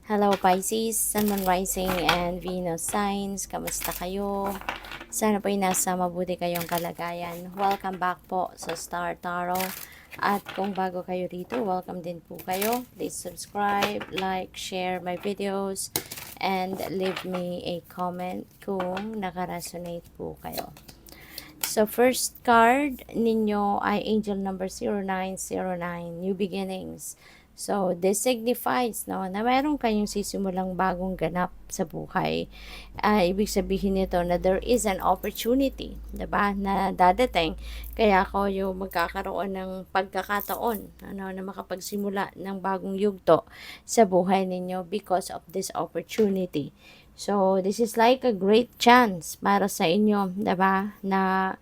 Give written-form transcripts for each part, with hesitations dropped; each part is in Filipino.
Hello Pisces, Sun, Moon, Rising, and Venus signs. Kamusta kayo? Sana po'y nasa mabuti kayong kalagayan. Welcome back po sa Star Tarot. At kung bago kayo rito, welcome din po kayo. Please subscribe, like, share my videos, and leave me a comment kung nakaresonate po kayo. So, first card ninyo ay angel number 0909, New Beginnings. So, this signifies no, na meron kayong sisimulang bagong ganap sa buhay. Ibig sabihin nito na there is an opportunity, diba, na dadating. Kaya kayo magkakaroon ng pagkakataon na makapagsimula ng bagong yugto sa buhay ninyo because of this opportunity. So, this is like a great chance para sa inyo, diba, na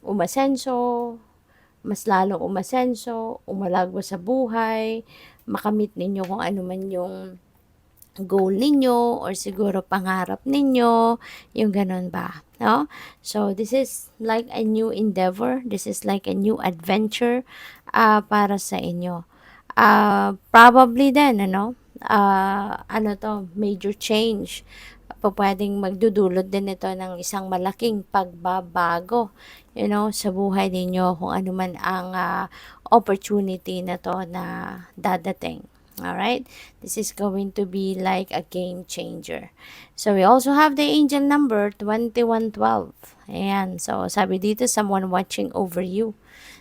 umasenso, mas lalong umasenso, umalagwa sa buhay, makamit ninyo kung ano man yung goal ninyo or siguro pangarap ninyo, yung ganun ba, no? So, this is like a new endeavor, this is like a new adventure para sa inyo. Probably then, major change. Pwedeng magdudulot din ito ng isang malaking pagbabago, sa buhay ninyo kung ano man ang opportunity na to na dadating. Alright? This is going to be like a game changer. So, we also have the angel number 2112. Ayan. So, sabi dito, someone watching over you.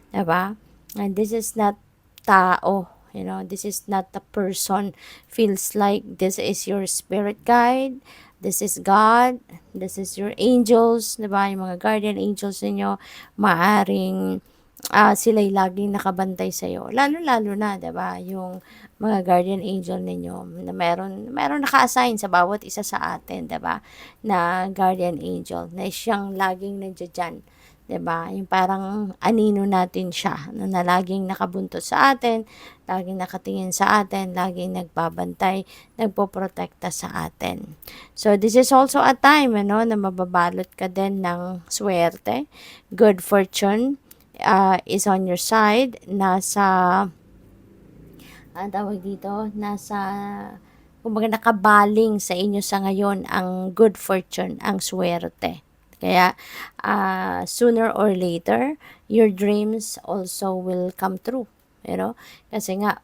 Diba? And this is not tao. This is not a person. Feels like this is your spirit guide. This is God. This is your angels. Diba? Yung mga guardian angels ninyo, maaring sila'y laging nakabantay sa'yo. Lalo-lalo na, diba? Yung mga guardian angel ninyo na meron naka-assign sa bawat isa sa atin, diba? Na guardian angel na siyang laging nandiyan dyan. 'Di ba? Yung parang anino natin siya na laging nakabuntot sa atin, laging nakatingin sa atin, laging nagbabantay, nagpoprotekta sa atin. So this is also a time na mababalot ka din ng swerte. Good fortune is on your side. Kumbaga nakabaling sa inyo sa ngayon ang good fortune, ang swerte. Kaya, sooner or later, your dreams also will come true. Kasi nga,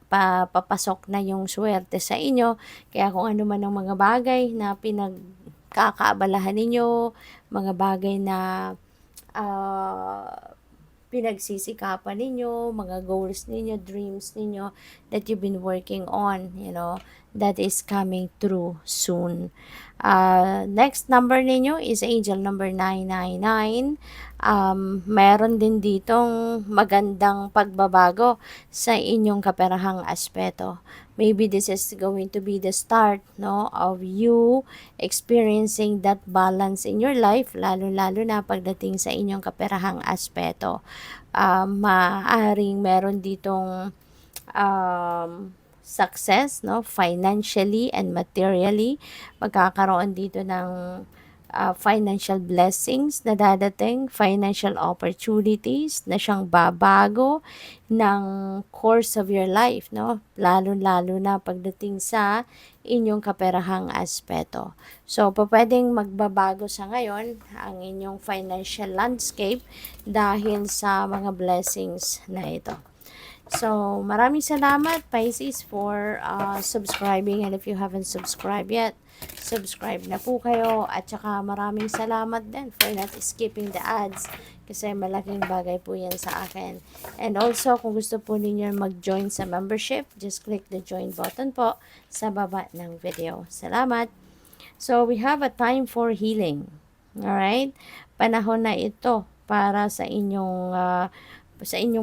papasok na yung swerte sa inyo. Kaya kung ano man ang mga bagay na pinagkakaabalahan ninyo, mga bagay na pinagsisikapan ninyo, mga goals ninyo, dreams ninyo that you've been working on, that is coming true soon. Next number ninyo is angel number 999. Meron din ditong magandang pagbabago sa inyong kaperahang aspeto. Maybe this is going to be the start of you experiencing that balance in your life, lalo-lalo na pagdating sa inyong kaperahang aspeto. Maaring meron ditong success, financially and materially. Magkakaroon dito ng financial blessings na dadating, financial opportunities na siyang babago ng course of your life, lalo-lalo na pagdating sa inyong kaperahang aspeto. So, pwedeng magbabago sa ngayon ang inyong financial landscape dahil sa mga blessings na ito. So, maraming salamat, Pisces, for subscribing. And if you haven't subscribed yet, subscribe na po kayo. At saka maraming salamat din for not skipping the ads. Kasi malaking bagay po yan sa akin. And also, kung gusto po ninyo mag-join sa membership, just click the join button po sa baba ng video. Salamat! So, we have a time for healing. Alright? Panahon na ito para sa inyong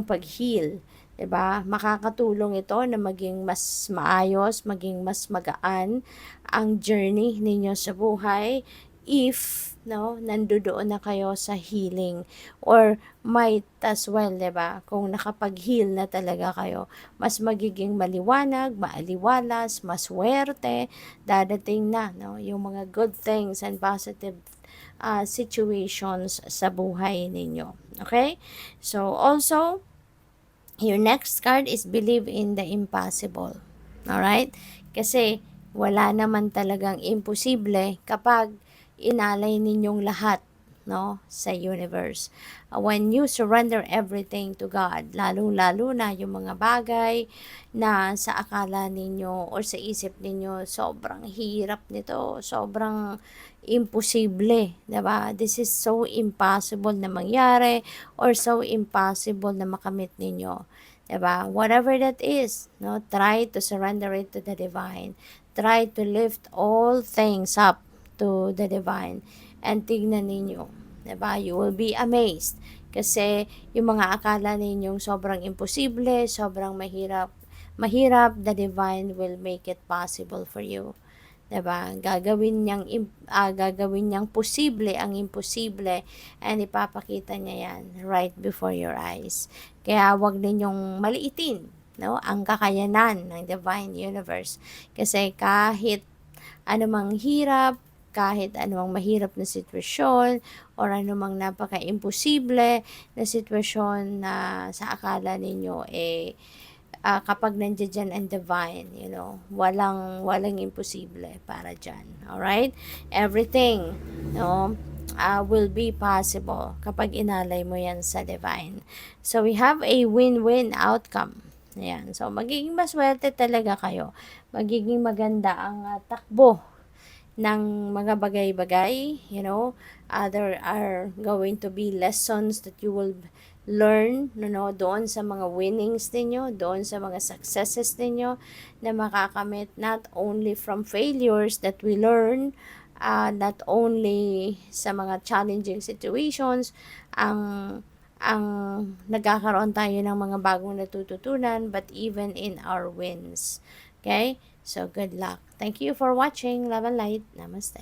pag-heal. 'Di ba? Makakatulong ito na maging mas maayos, maging mas magaan ang journey ninyo sa buhay if nandoon na kayo sa healing, or might as well, 'di ba? Kung nakapag-heal na talaga kayo, mas magiging maliwanag, maaliwalas, maswerte, dadating na yung mga good things and positive situations sa buhay ninyo. Okay? So also, your next card is believe in the impossible. Alright? Kasi wala naman talagang imposible kapag inalay ninyong lahat, no, sa universe. When you surrender everything to God, lalong-lalo na yung mga bagay na sa akala ninyo or sa isip ninyo, sobrang hirap nito, sobrang imposible, diba? This is so impossible na mangyari or so impossible na makamit ninyo. Diba? Whatever that is, no, try to surrender it to the divine. Try to lift all things up to the divine. And tignan ninyo, diba? You will be amazed. Kasi yung mga akala ninyong sobrang imposible, sobrang mahirap, the divine will make it possible for you. 'Di ba? Gagawin niyang posible ang imposible and ipapakita niya 'yan right before your eyes. Kaya 'wag ninyong maliitin, no, ang kakayanan ng divine universe. Kasi kahit anumang hirap, kahit anumang mahirap na sitwasyon or anumang napaka-imposible na sitwasyon na sa akala ninyo kapag nandiyan ang divine, walang imposible para dyan. Alright? Everything, will be possible kapag inalay mo yan sa divine. So, we have a win-win outcome. Ayan. So, magiging maswerte talaga kayo. Magiging maganda ang takbo ng mga bagay-bagay, there are going to be lessons that you will learn, doon sa mga winnings ninyo, doon sa mga successes ninyo na makakamit not only from failures that we learn, not only sa mga challenging situations, ang nagkakaroon tayo ng mga bagong natututunan, but even in our wins. Okay? So, good luck. Thank you for watching. Love and light. Namaste.